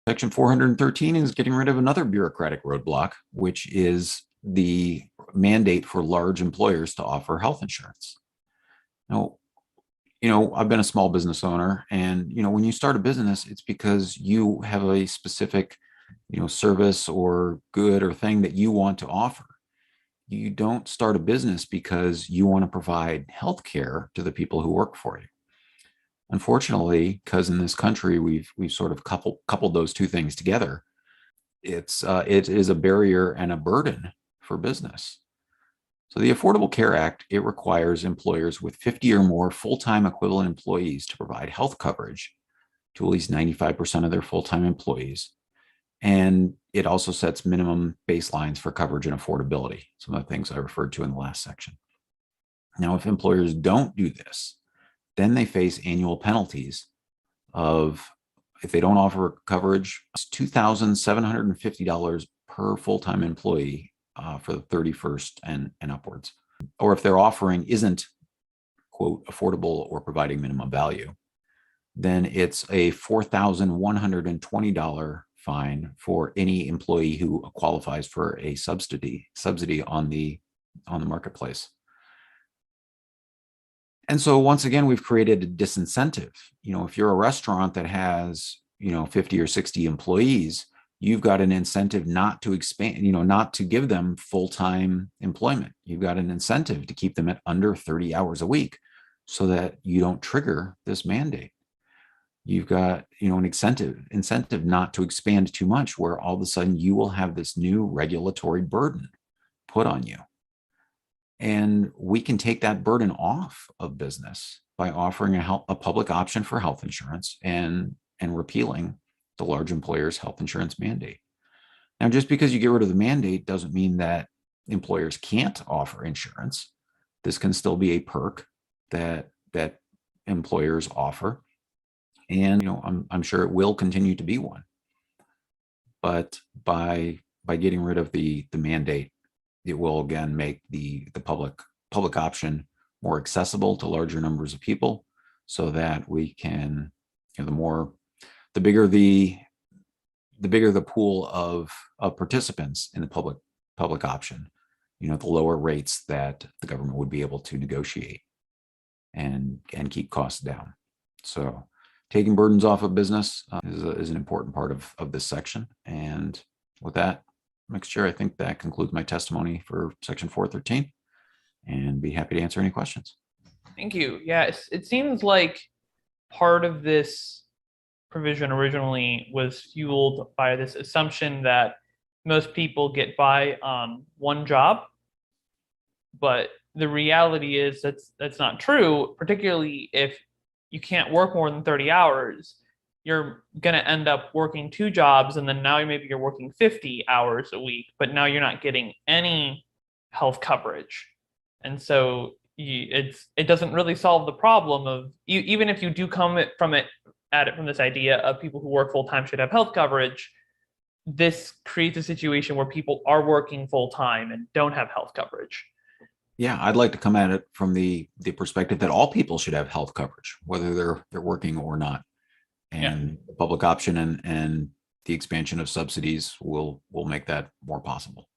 Section 413 is getting rid of another bureaucratic roadblock, which is the mandate for large employers to offer health insurance. Now, I've been a small business owner, and, when you start a business, it's because you have a specific, service or good or thing that you want to offer. You don't start a business because you want to provide health care to the people who work for you. Unfortunately, because in this country we've sort of coupled those two things together, it is a barrier and a burden for business. So the Affordable Care Act, it requires employers with 50 or more full-time equivalent employees to provide health coverage to at least 95% of their full-time employees. And it also sets minimum baselines for coverage and affordability, some of the things I referred to in the last section. Now, if employers don't do this, then they face annual penalties of, if they don't offer coverage, it's $2,750 per full-time employee for the 31st and upwards. Or if their offering isn't, quote, affordable or providing minimum value, then it's a $4,120 fine for any employee who qualifies for a subsidy on the marketplace. And so once again, we've created a disincentive. If you're a restaurant that has, 50 or 60 employees, you've got an incentive not to expand, not to give them full-time employment. You've got an incentive to keep them at under 30 hours a week so that you don't trigger this mandate. You've got, an incentive not to expand too much, where all of a sudden you will have this new regulatory burden put on you. And we can take that burden off of business by offering a public option for health insurance and repealing the large employers' health insurance mandate. Now, just because you get rid of the mandate doesn't mean that employers can't offer insurance. This can still be a perk that employers offer. And, I'm sure it will continue to be one. But by getting rid of the mandate, it will again make the public option more accessible to larger numbers of people, so that we can, the bigger the pool of participants in the public option, the lower rates that the government would be able to negotiate and keep costs down. So taking burdens off of business is an important part of this section. And with that, Mr. Chair, I think that concludes my testimony for Section 413, and be happy to answer any questions. Thank you. Yes, it seems like part of this provision originally was fueled by this assumption that most people get by on one job, but the reality is that's not true, particularly if you can't work more than 30 hours. You're going to end up working two jobs, and then now maybe you're working 50 hours a week, but now you're not getting any health coverage. And so it doesn't really solve the problem of, even if you do come at it from this idea of people who work full-time should have health coverage, this creates a situation where people are working full-time and don't have health coverage. Yeah, I'd like to come at it from the perspective that all people should have health coverage, whether they're working or not. And the public option and the expansion of subsidies will make that more possible.